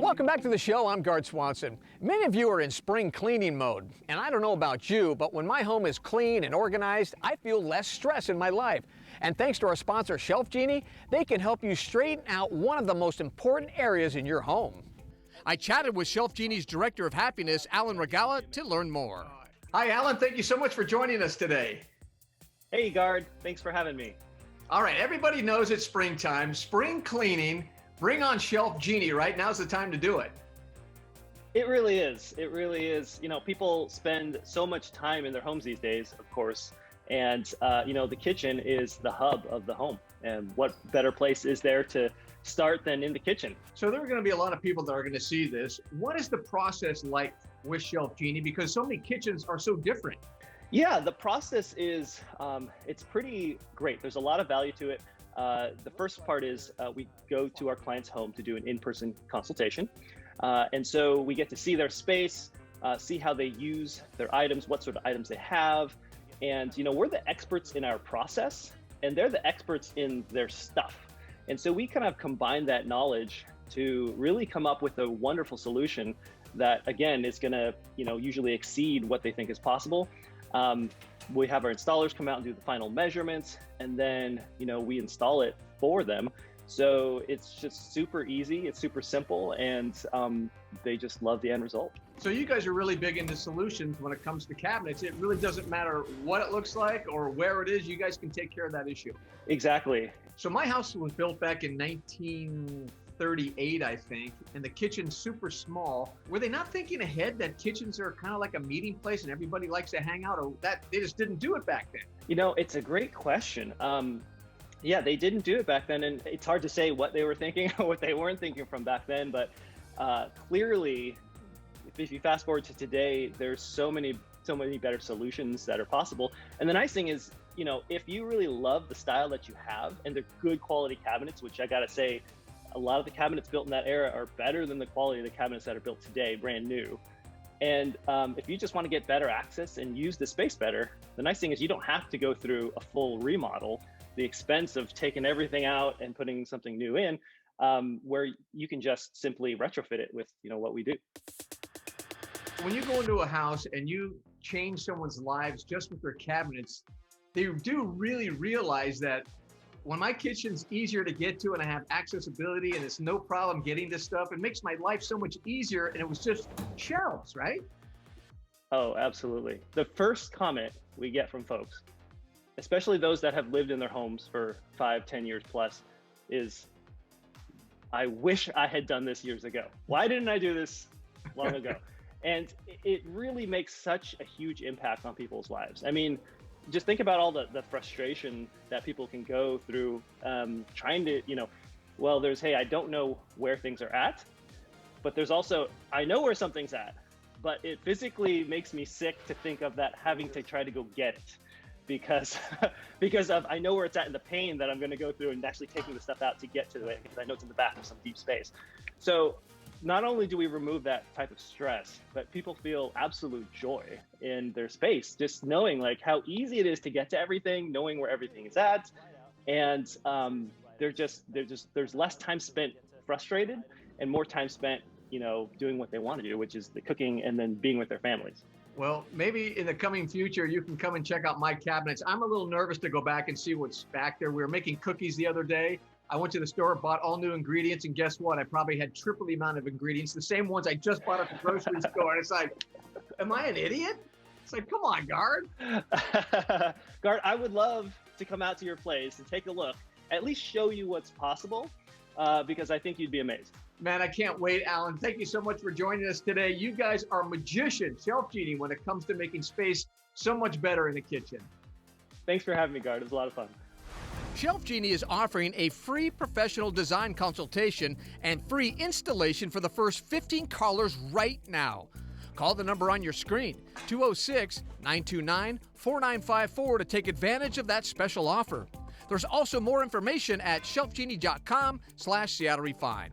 Welcome back to the show. I'm Gaard Swanson. Many of you are in spring cleaning mode, and I don't know about you, but when my home is clean and organized, I feel less stress in my life. And thanks to our sponsor, ShelfGenie, they can help you straighten out one of the most important areas in your home. I chatted with ShelfGenie's Director of Happiness, Alan Regala, to learn more. Hi, Alan. Thank you so much for joining us today. Hey, Gaard. Thanks for having me. All right. Everybody knows it's springtime, spring cleaning. Bring on ShelfGenie, right? Now's the time to do it. It really is. It really is. You know, people spend so much time in their homes these days, of course. And, the kitchen is the hub of the home. And what better place is there to start than in the kitchen? So there are going to be a lot of people that are going to see this. What is the process like with ShelfGenie? Because so many kitchens are so different. Yeah, the process is, it's pretty great. There's a lot of value to it. The first part is we go to our client's home to do an in-person consultation. And so we get to see their space, see how they use their items, what sort of items they have. And, we're the experts in our process and they're the experts in their stuff. And so we kind of combine that knowledge to really come up with a wonderful solution that, again, is going to, usually exceed what they think is possible. We have our installers come out and do the final measurements, and then, we install it for them. So it's just super easy, it's super simple, and they just love the end result. So you guys are really big into solutions when it comes to cabinets. It really doesn't matter what it looks like or where it is, you guys can take care of that issue. Exactly. So my house was built back in 1938, I think, and the kitchen's super small. Were they not thinking ahead that kitchens are kind of like a meeting place and everybody likes to hang out, or that they just didn't do it back then? It's a great question. Yeah, they didn't do it back then, and it's hard to say what they were thinking or what they weren't thinking from back then, but clearly, if you fast forward to today, there's so many better solutions that are possible. And the nice thing is, if you really love the style that you have and they're good quality cabinets, which I gotta say, a lot of the cabinets built in that era are better than the quality of the cabinets that are built today, brand new. And if you just want to get better access and use the space better, the nice thing is you don't have to go through a full remodel, the expense of taking everything out and putting something new in, where you can just simply retrofit it with, what we do. When you go into a house and you change someone's lives just with their cabinets, they do really realize that when my kitchen's easier to get to and I have accessibility and it's no problem getting this stuff, it makes my life so much easier, and it was just shelves, right? Oh, absolutely. The first comment we get from folks, especially those that have lived in their homes for 5-10 years plus, is, I wish I had done this years ago. Why didn't I do this long ago? And it really makes such a huge impact on people's lives. I mean, just think about all the frustration that people can go through trying to, there's, hey, I don't know where things are at, but there's also, I know where something's at, but it physically makes me sick to think of that having to try to go get it because of, I know where it's at in the pain that I'm going to go through and actually taking the stuff out to get to it because I know it's in the back of some deep space. So not only do we remove that type of stress, but people feel absolute joy in their space, just knowing like how easy it is to get to everything, knowing where everything is at. And there's less time spent frustrated and more time spent, doing what they want to do, which is the cooking and then being with their families. Well, maybe in the coming future, you can come and check out my cabinets. I'm a little nervous to go back and see what's back there. We were making cookies the other day. I went to the store, bought all new ingredients, and guess what? I probably had triple the amount of ingredients, the same ones I just bought at the grocery store. And it's like, am I an idiot? It's like, come on, Gaard. Gaard, I would love to come out to your place and take a look, at least show you what's possible, because I think you'd be amazed. Man, I can't wait, Alan. Thank you so much for joining us today. You guys are magicians, ShelfGenie, when it comes to making space so much better in the kitchen. Thanks for having me, Gaard. It was a lot of fun. ShelfGenie is offering a free professional design consultation and free installation for the first 15 callers right now. Call the number on your screen, 206-929-4954, to take advantage of that special offer. There's also more information at shelfgenie.com/SeattleRefine.